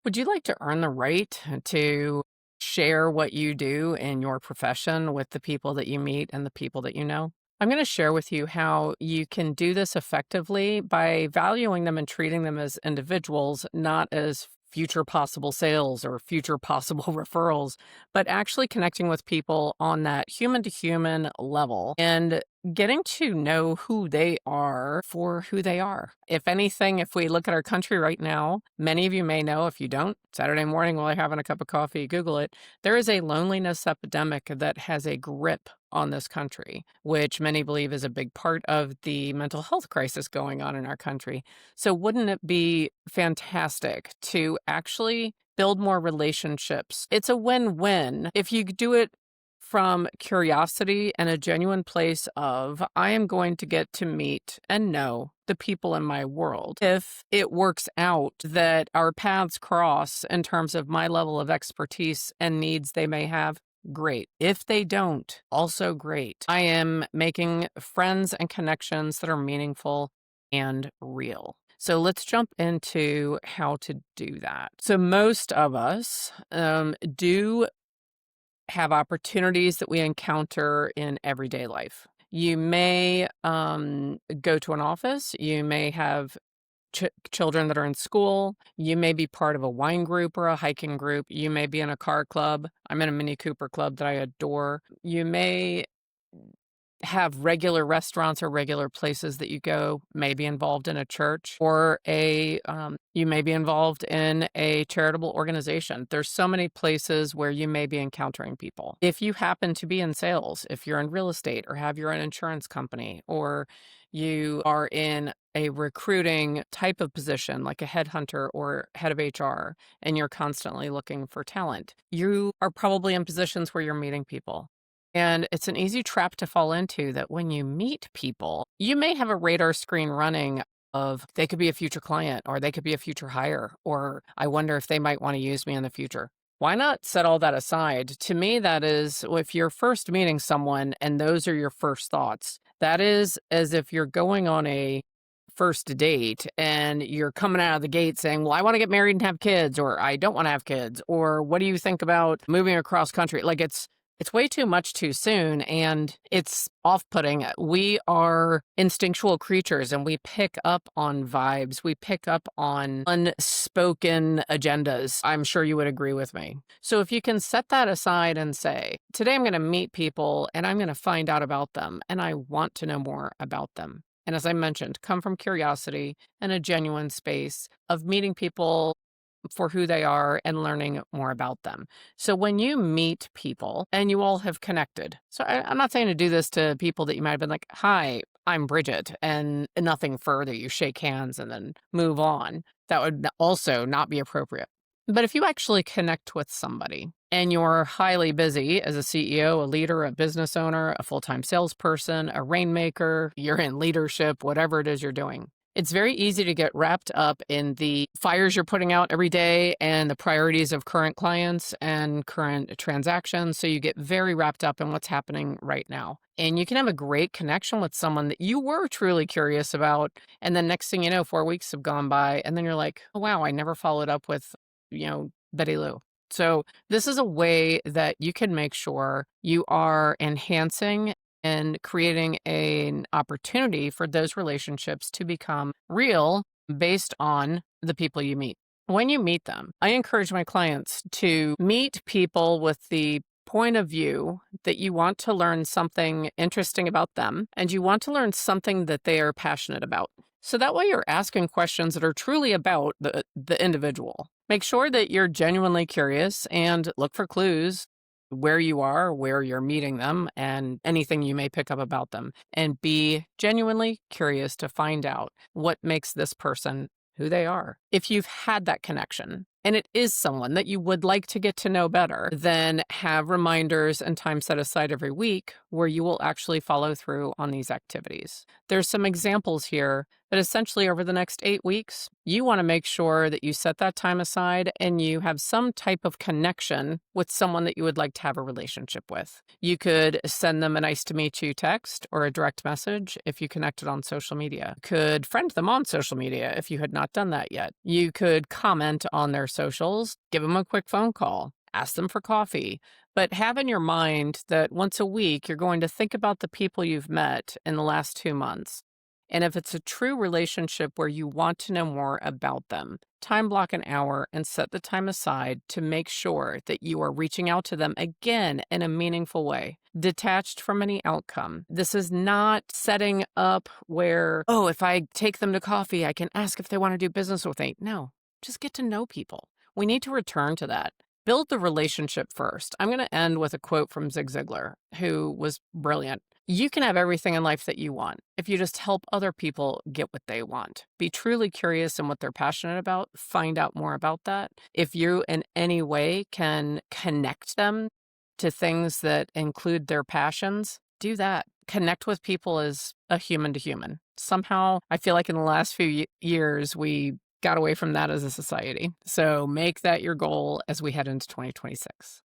Would you like to earn the right to share what you do in your profession with the people that you meet and the people that you know? I'm going to share with you how you can do this effectively by valuing them and treating them as individuals, not as future possible sales or future possible referrals, but actually connecting with people on that human to human level and getting to know who they are for who they are. If anything, if we look at our country right now, many of you may know, if you don't, Saturday morning while you're having a cup of coffee, Google it. There is a loneliness epidemic that has a grip on this country, which many believe is a big part of the mental health crisis going on in our country. So wouldn't it be fantastic to actually build more relationships? It's a win-win if you do it from curiosity and a genuine place of, I am going to get to meet and know the people in my world. If it works out that our paths cross in terms of my level of expertise and needs they may have, great. If they don't, also great. I am making friends and connections that are meaningful and real. So let's jump into how to do that. So most of us do have opportunities that we encounter in everyday life. You may go to an office, you may have children that are in school, you may be part of a wine group or a hiking group, you may be in a car club. I'm in a Mini Cooper club that I adore. You may have regular restaurants or regular places that you go, may be involved in a church or you may be involved in a charitable organization. There's so many places where you may be encountering people. If you happen to be in sales, if you're in real estate or have your own insurance company, or you are in a recruiting type of position like a headhunter or head of HR, and you're constantly looking for talent, you are probably in positions where you're meeting people. And it's an easy trap to fall into that when you meet people, you may have a radar screen running of they could be a future client or they could be a future hire, or I wonder if they might want to use me in the future. Why not set all that aside? To me, that is, if you're first meeting someone and those are your first thoughts, that is as if you're going on a first date and you're coming out of the gate saying, well, I want to get married and have kids, or I don't want to have kids, or what do you think about moving across country? Like it's way too much too soon, and it's off-putting. We are instinctual creatures, and we pick up on vibes. We pick up on unspoken agendas. I'm sure you would agree with me. So if you can set that aside and say, today I'm going to meet people, and I'm going to find out about them, and I want to know more about them. And as I mentioned, come from curiosity and a genuine space of meeting people for who they are and learning more about them. So when you meet people and you all have connected, so I'm not saying to do this to people that you might have been like, hi, I'm Bridget, and nothing further. You shake hands and then move on. That would also not be appropriate. But if you actually connect with somebody and you're highly busy as a CEO, a leader, a business owner, a full-time salesperson, a rainmaker, you're in leadership, whatever it is you're doing, it's very easy to get wrapped up in the fires you're putting out every day and the priorities of current clients and current transactions. So you get very wrapped up in what's happening right now. And you can have a great connection with someone that you were truly curious about. And then next thing you know, 4 weeks have gone by. And then you're like, oh, wow, I never followed up with, Betty Lou. So this is a way that you can make sure you are enhancing and creating an opportunity for those relationships to become real based on the people you meet. When you meet them, I encourage my clients to meet people with the point of view that you want to learn something interesting about them and you want to learn something that they are passionate about. So that way you're asking questions that are truly about the individual. Make sure that you're genuinely curious and look for clues where you are, where you're meeting them, and anything you may pick up about them. And be genuinely curious to find out what makes this person who they are. If you've had that connection and it is someone that you would like to get to know better, then have reminders and time set aside every week where you will actually follow through on these activities. There's some examples here that essentially over the next 8 weeks, you want to make sure that you set that time aside and you have some type of connection with someone that you would like to have a relationship with. You could send them a nice to meet you text or a direct message if you connected on social media. You could friend them on social media if you had not done that yet. You could comment on their socials, give them a quick phone call, ask them for coffee, but have in your mind that once a week you're going to think about the people you've met in the last 2 months. And if it's a true relationship where you want to know more about them, time block an hour and set the time aside to make sure that you are reaching out to them again in a meaningful way, detached from any outcome. This is not setting up where, oh, if I take them to coffee, I can ask if they want to do business with me. No, just get to know people. We need to return to that. Build the relationship first. I'm going to end with a quote from Zig Ziglar, who was brilliant. You can have everything in life that you want if you just help other people get what they want. Be truly curious in what they're passionate about. Find out more about that. If you in any way can connect them to things that include their passions, do that. Connect with people as a human to human. Somehow, I feel like in the last few years, we got away from that as a society. So make that your goal as we head into 2026.